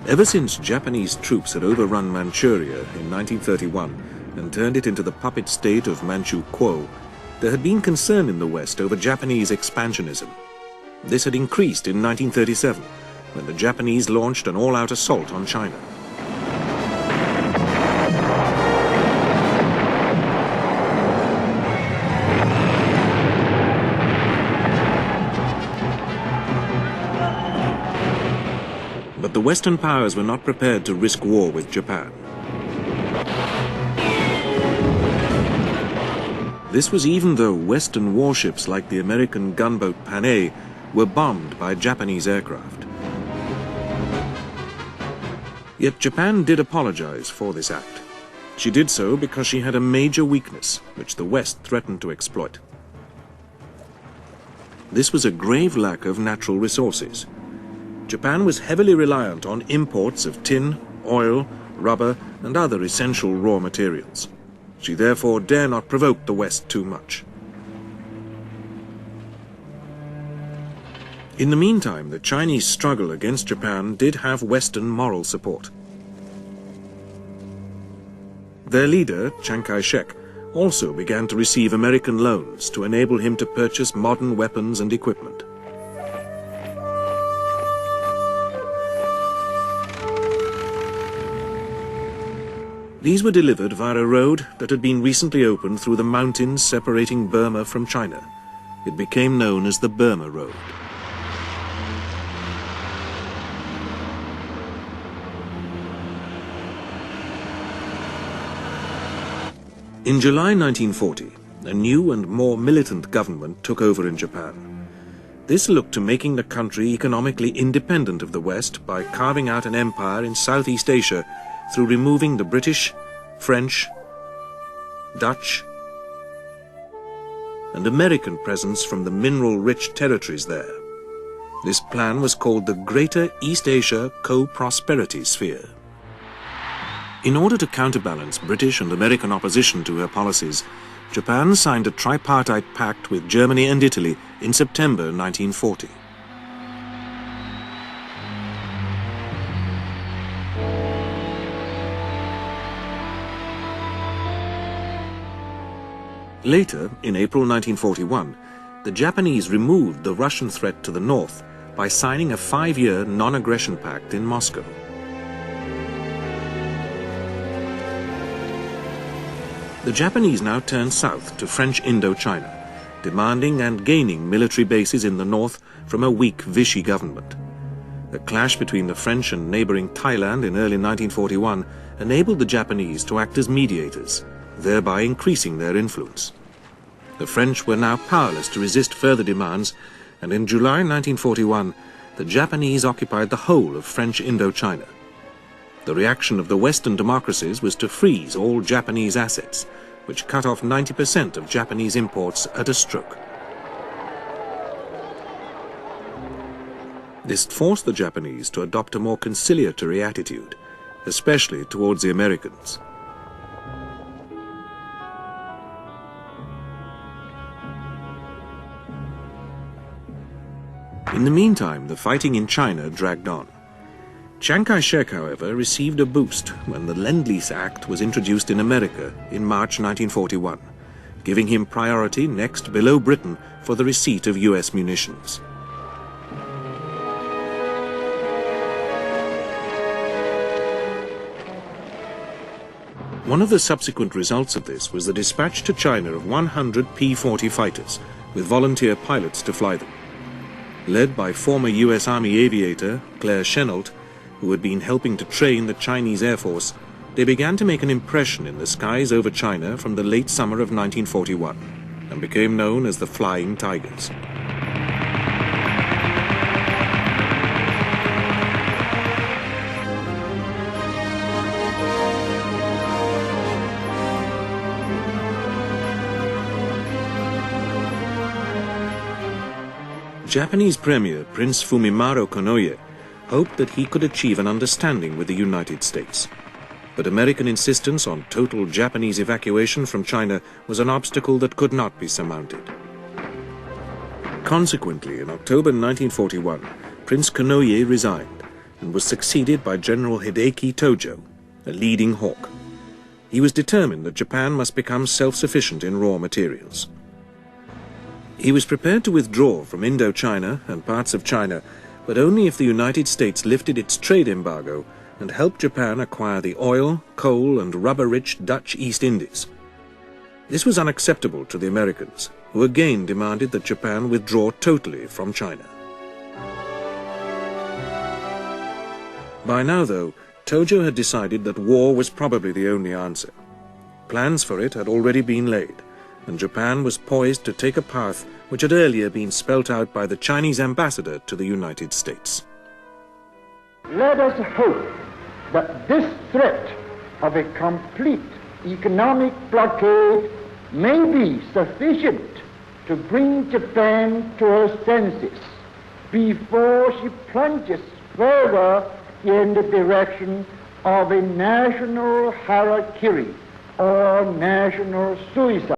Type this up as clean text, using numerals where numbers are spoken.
Ever since Japanese troops had overrun Manchuria in 1931 and turned it into the puppet state of Manchu Kuo, there had been concern in the West over Japanese expansionism. This had increased in 1937, when the Japanese launched an all-out assault on China. But the Western powers were not prepared to risk war with Japan. This was even though Western warships like the American gunboat Panay were bombed by Japanese aircraft. Yet Japan did apologize for this act. She did so because she had a major weakness, which the West threatened to exploit. This was a grave lack of natural resources. Japan was heavily reliant on imports of tin, oil, rubber, and other essential raw materials. She therefore dare not provoke the West too much. In the meantime, the Chinese struggle against Japan did have Western moral support. Their leader, Chiang Kai-shek, also began to receive American loans to enable him to purchase modern weapons and equipment. These were delivered via a road that had been recently opened through the mountains separating Burma from China. It became known as the Burma Road. In July 1940, a new and more militant government took over in Japan. This looked to making the country economically independent of the West by carving out an empire in Southeast Asia through removing the British, French, Dutch, and American presence from the mineral-rich territories there. This plan was called the Greater East Asia Co-Prosperity Sphere. In order to counterbalance British and American opposition to her policies, Japan signed a tripartite pact with Germany and Italy in September 1940. Later, in April 1941, the Japanese removed the Russian threat to the north by signing a 5-year non-aggression pact in Moscow. The Japanese now turned south to French Indochina, demanding and gaining military bases in the north from a weak Vichy government. A clash between the French and neighboring Thailand in early 1941 enabled the Japanese to act as mediators, thereby increasing their influence. The French were now powerless to resist further demands, and in July 1941, the Japanese occupied the whole of French Indochina. The reaction of the Western democracies was to freeze all Japanese assets, which cut off 90% of Japanese imports at a stroke. This forced the Japanese to adopt a more conciliatory attitude, especially towards the Americans. In the meantime, the fighting in China dragged on. Chiang Kai-shek, however, received a boost when the Lend-Lease Act was introduced in America in March 1941, giving him priority next below Britain for the receipt of US munitions. One of the subsequent results of this was the dispatch to China of 100 P-40 fighters, with volunteer pilots to fly them. Led by former US Army aviator Claire Chennault, who had been helping to train the Chinese Air Force, they began to make an impression in the skies over China from the late summer of 1941 and became known as the Flying Tigers. Japanese Premier Prince Fumimaro Konoye hoped that he could achieve an understanding with the United States. But American insistence on total Japanese evacuation from China was an obstacle that could not be surmounted. Consequently, in October 1941, Prince Konoye resigned, and was succeeded by General Hideki Tojo, a leading hawk. He was determined that Japan must become self-sufficient in raw materials. He was prepared to withdraw from Indochina and parts of China, but only if the United States lifted its trade embargo and helped Japan acquire the oil, coal, and rubber-rich Dutch East Indies. This was unacceptable to the Americans, who again demanded that Japan withdraw totally from China. By now, though, Tojo had decided that war was probably the only answer. Plans for it had already been laid, and Japan was poised to take a path which had earlier been spelt out by the Chinese ambassador to the United States. Let us hope that this threat of a complete economic blockade may be sufficient to bring Japan to her senses before she plunges further in the direction of a national harakiri or national suicide.